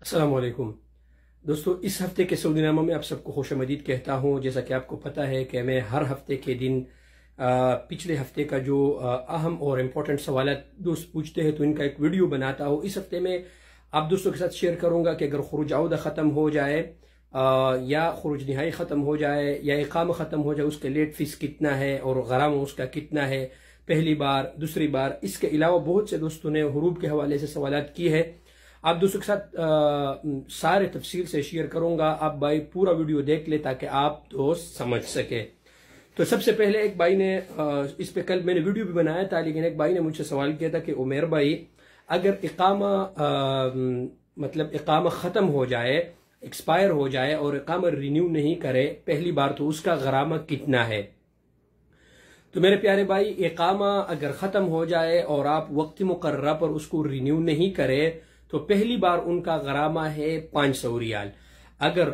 السلام علیکم دوستو، اس ہفتے کے سعودی نامہ میں آپ سب کو خوش آمدید کہتا ہوں۔ جیسا کہ آپ کو پتہ ہے کہ میں ہر ہفتے کے دن پچھلے ہفتے کا جو اہم اور امپورٹنٹ سوالات دوست پوچھتے ہیں تو ان کا ایک ویڈیو بناتا ہوں۔ اس ہفتے میں آپ دوستوں کے ساتھ شیئر کروں گا کہ اگر خروج عودہ ختم ہو جائے یا خروج نہائی ختم ہو جائے یا اقامہ ختم ہو جائے، اس کے لیٹ فیس کتنا ہے اور غرامہ اس کا کتنا ہے، پہلی بار، دوسری بار۔ اس کے علاوہ بہت سے دوستوں نے حروب کے حوالے سے سوالات کی ہے۔ آپ دوستوں کے ساتھ سارے تفصیل سے شیئر کروں گا۔ آپ بھائی پورا ویڈیو دیکھ لیں تاکہ آپ دوست سمجھ سکے۔ تو سب سے پہلے ایک بھائی نے اس پہ کل میں نے ویڈیو بھی بنایا تھا، لیکن ایک بھائی نے مجھ سے سوال کیا تھا کہ عمیر بھائی اگر اقامہ ختم ہو جائے، ایکسپائر ہو جائے اور اقامہ رینیو نہیں کرے پہلی بار، تو اس کا غرامہ کتنا ہے؟ تو میرے پیارے بھائی، اقامہ اگر ختم ہو جائے اور آپ وقت مقررہ پر اس کو رینیو نہیں کرے تو پہلی بار ان کا غرامہ ہے 500 ریال۔ اگر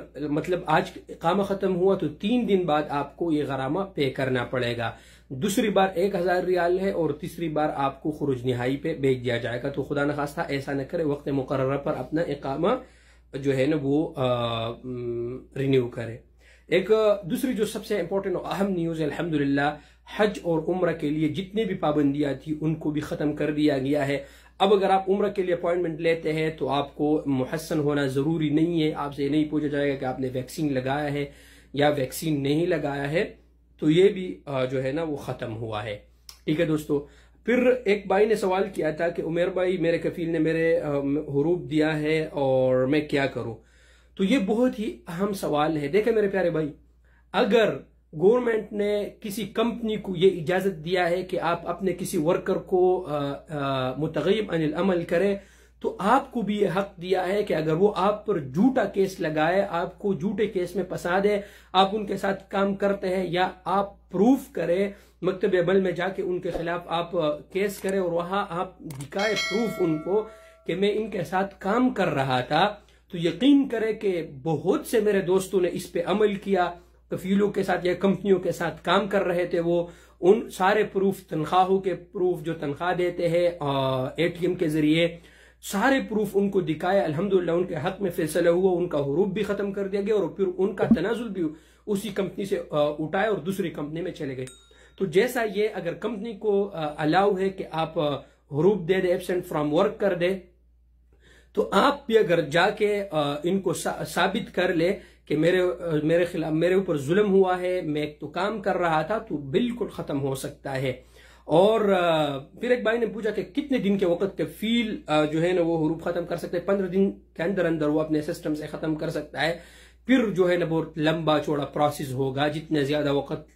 آج اقامہ ختم ہوا تو 3 دن بعد آپ کو یہ غرامہ پے کرنا پڑے گا۔ دوسری بار 1000 ریال ہے اور تیسری بار آپ کو خروج نہائی پہ بھیج دیا جائے گا۔ تو خدا نخواستہ ایسا نہ کرے، وقت مقررہ پر اپنا اقامہ جو ہے نا وہ رینیو کرے۔ ایک دوسری جو سب سے امپورٹنٹ اور اہم نیوز ہے، الحمدللہ حج اور عمرہ کے لیے جتنے بھی پابندیاں تھی ان کو بھی ختم کر دیا گیا ہے۔ اب اگر آپ عمرہ کے لیے اپوائنٹمنٹ لیتے ہیں تو آپ کو محسن ہونا ضروری نہیں ہے۔ آپ سے یہ نہیں پوچھا جائے گا کہ آپ نے ویکسین لگایا ہے یا ویکسین نہیں لگایا ہے، تو یہ بھی جو ہے نا وہ ختم ہوا ہے۔ ٹھیک ہے دوستو۔ پھر ایک بھائی نے سوال کیا تھا کہ عمیر بھائی میرے کفیل نے میرے حروب دیا ہے اور میں کیا کروں؟ تو یہ بہت ہی اہم سوال ہے۔ دیکھیں میرے پیارے بھائی، اگر گورنمنٹ نے کسی کمپنی کو یہ اجازت دیا ہے کہ آپ اپنے کسی ورکر کو متغیب عن العمل کرے، تو آپ کو بھی یہ حق دیا ہے کہ اگر وہ آپ پر جھوٹا کیس لگائے، آپ کو جھوٹے کیس میں پھنسا دے، آپ ان کے ساتھ کام کرتے ہیں، یا آپ پروف کرے مکتب عمل میں جا کے ان کے خلاف آپ کیس کرے اور وہاں آپ دکھائے پروف ان کو کہ میں ان کے ساتھ کام کر رہا تھا، تو یقین کرے کہ بہت سے میرے دوستوں نے اس پہ عمل کیا۔ کفیلوں کے ساتھ یا کمپنیوں کے ساتھ کام کر رہے تھے، وہ ان سارے پروف، تنخواہوں کے پروف جو تنخواہ دیتے ہیں ATM کے ذریعے، سارے پروف ان کو دکھائے۔ الحمدللہ ان کے حق میں فیصلہ ہوا، ان کا حروب بھی ختم کر دیا گیا اور پھر ان کا تنازل بھی اسی کمپنی سے اٹھائے اور دوسری کمپنی میں چلے گئے۔ تو جیسا یہ اگر کمپنی کو الاؤ ہے کہ آپ حروب دے دے، ایبسنٹ فرام ورک کر دے، تو آپ بھی اگر جا کے ان کو ثابت کر لے کہ میرے خلاف، میرے اوپر ظلم ہوا ہے، میں تو کام کر رہا تھا، تو بالکل ختم ہو سکتا ہے۔ اور پھر ایک بھائی نے پوچھا کہ کتنے دن کے وقت کفیل جو ہے نا وہ حروب ختم کر سکتے ہیں؟ 15 دن کے اندر وہ اپنے سسٹم سے ختم کر سکتا ہے۔ پھر جو ہے نا بہت لمبا چوڑا پروسیس ہوگا، جتنے زیادہ وقت